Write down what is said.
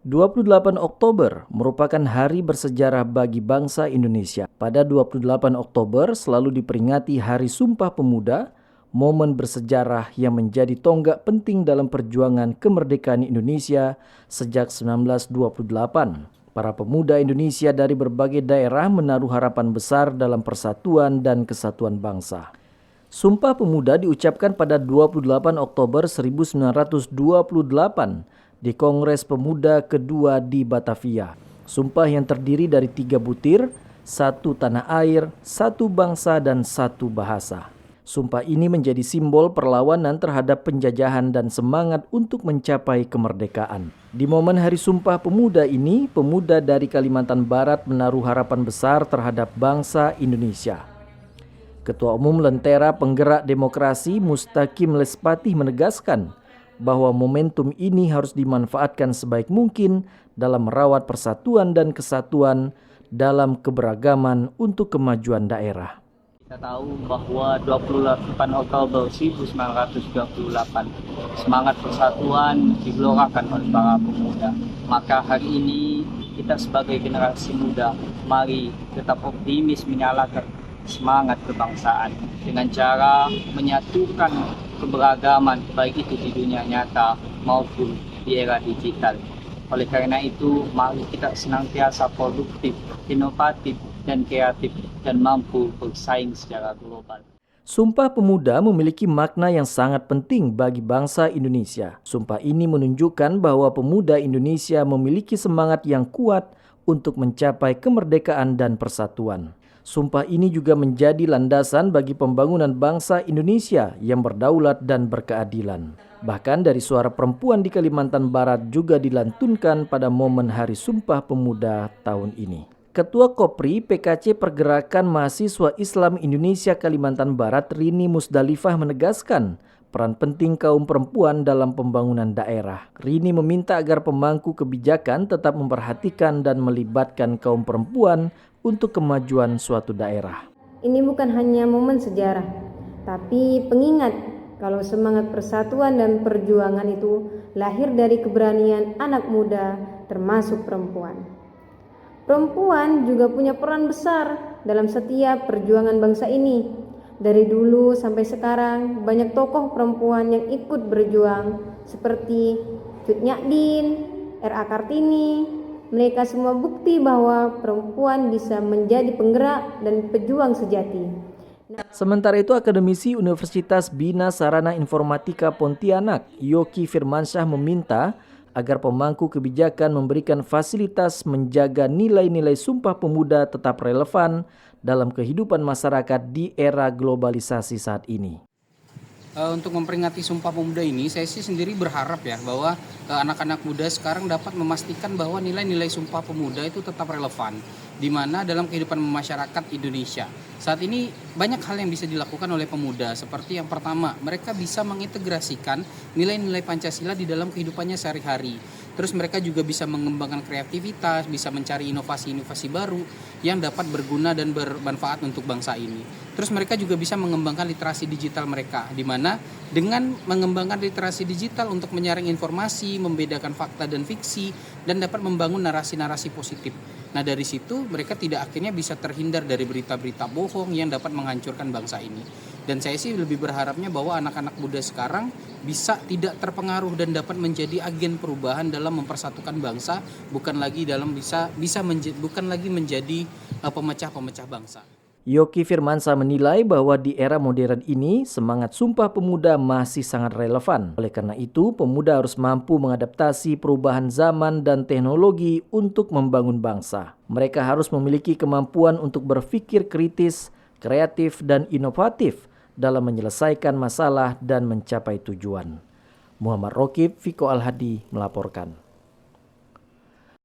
28 Oktober merupakan hari bersejarah bagi bangsa Indonesia. Pada 28 Oktober selalu diperingati Hari Sumpah Pemuda, momen bersejarah yang menjadi tonggak penting dalam perjuangan kemerdekaan Indonesia sejak 1928. Para pemuda Indonesia dari berbagai daerah menaruh harapan besar dalam persatuan dan kesatuan bangsa. Sumpah Pemuda diucapkan pada 28 Oktober 1928 di Kongres Pemuda kedua di Batavia. Sumpah yang terdiri dari 3 butir, 1 tanah air, 1 bangsa, dan 1 bahasa. Sumpah ini menjadi simbol perlawanan terhadap penjajahan dan semangat untuk mencapai kemerdekaan. Di momen Hari Sumpah Pemuda ini, pemuda dari Kalimantan Barat menaruh harapan besar terhadap bangsa Indonesia. Ketua Umum Lentera Penggerak Demokrasi Mustaqim Lespatih menegaskan bahwa momentum ini harus dimanfaatkan sebaik mungkin dalam merawat persatuan dan kesatuan dalam keberagaman untuk kemajuan daerah. Kita tahu bahwa 28 Oktober 1928 semangat persatuan digelorakan oleh para pemuda. Maka hari ini kita sebagai generasi muda, mari tetap optimis menyalakan semangat kebangsaan dengan cara menyatukan keberagaman baik itu di dunia nyata maupun di era digital. Oleh karena itu, mari kita senantiasa produktif, inovatif, dan kreatif dan mampu bersaing secara global. Sumpah Pemuda memiliki makna yang sangat penting bagi bangsa Indonesia. Sumpah ini menunjukkan bahwa pemuda Indonesia memiliki semangat yang kuat untuk mencapai kemerdekaan dan persatuan. Sumpah ini juga menjadi landasan bagi pembangunan bangsa Indonesia yang berdaulat dan berkeadilan. Bahkan dari suara perempuan di Kalimantan Barat juga dilantunkan pada momen Hari Sumpah Pemuda tahun ini. Ketua Kopri PKC Pergerakan Mahasiswa Islam Indonesia Kalimantan Barat Rini Musdalifah menegaskan peran penting kaum perempuan dalam pembangunan daerah. Rini meminta agar pemangku kebijakan tetap memperhatikan dan melibatkan kaum perempuan untuk kemajuan suatu daerah. Ini bukan hanya momen sejarah, tapi pengingat kalau semangat persatuan dan perjuangan itu lahir dari keberanian anak muda termasuk perempuan. Perempuan juga punya peran besar dalam setiap perjuangan bangsa ini. Dari dulu sampai sekarang banyak tokoh perempuan yang ikut berjuang seperti Cut Nyak-Din, R.A. Kartini. Mereka semua bukti bahwa perempuan bisa menjadi penggerak dan pejuang sejati. Sementara itu, Akademisi Universitas Bina Sarana Informatika Pontianak, Yoki Firmansyah meminta agar pemangku kebijakan memberikan fasilitas menjaga nilai-nilai Sumpah Pemuda tetap relevan dalam kehidupan masyarakat di era globalisasi saat ini. Untuk memperingati Sumpah Pemuda ini, saya sih sendiri berharap ya bahwa anak-anak muda sekarang dapat memastikan bahwa nilai-nilai Sumpah Pemuda itu tetap relevan, di mana dalam kehidupan masyarakat Indonesia. Saat ini banyak hal yang bisa dilakukan oleh pemuda, seperti yang pertama, mereka bisa mengintegrasikan nilai-nilai Pancasila di dalam kehidupannya sehari-hari. Terus mereka juga bisa mengembangkan kreativitas, bisa mencari inovasi-inovasi baru yang dapat berguna dan bermanfaat untuk bangsa ini. Terus mereka juga bisa mengembangkan literasi digital mereka, di mana dengan mengembangkan literasi digital untuk menyaring informasi, membedakan fakta dan fiksi, dan dapat membangun narasi-narasi positif. Nah dari situ mereka akhirnya bisa terhindar dari berita-berita bohong yang dapat menghancurkan bangsa ini. Dan saya sih lebih berharapnya bahwa anak-anak muda sekarang bisa tidak terpengaruh dan dapat menjadi agen perubahan dalam mempersatukan bangsa, bukan lagi menjadi pemecah-pemecah bangsa. Yoki Firmansyah menilai bahwa di era modern ini semangat Sumpah Pemuda masih sangat relevan. Oleh karena itu, pemuda harus mampu mengadaptasi perubahan zaman dan teknologi untuk membangun bangsa. Mereka harus memiliki kemampuan untuk berpikir kritis, kreatif, dan inovatif dalam menyelesaikan masalah dan mencapai tujuan. Muhammad Rokib, Viko Al-Hadi melaporkan.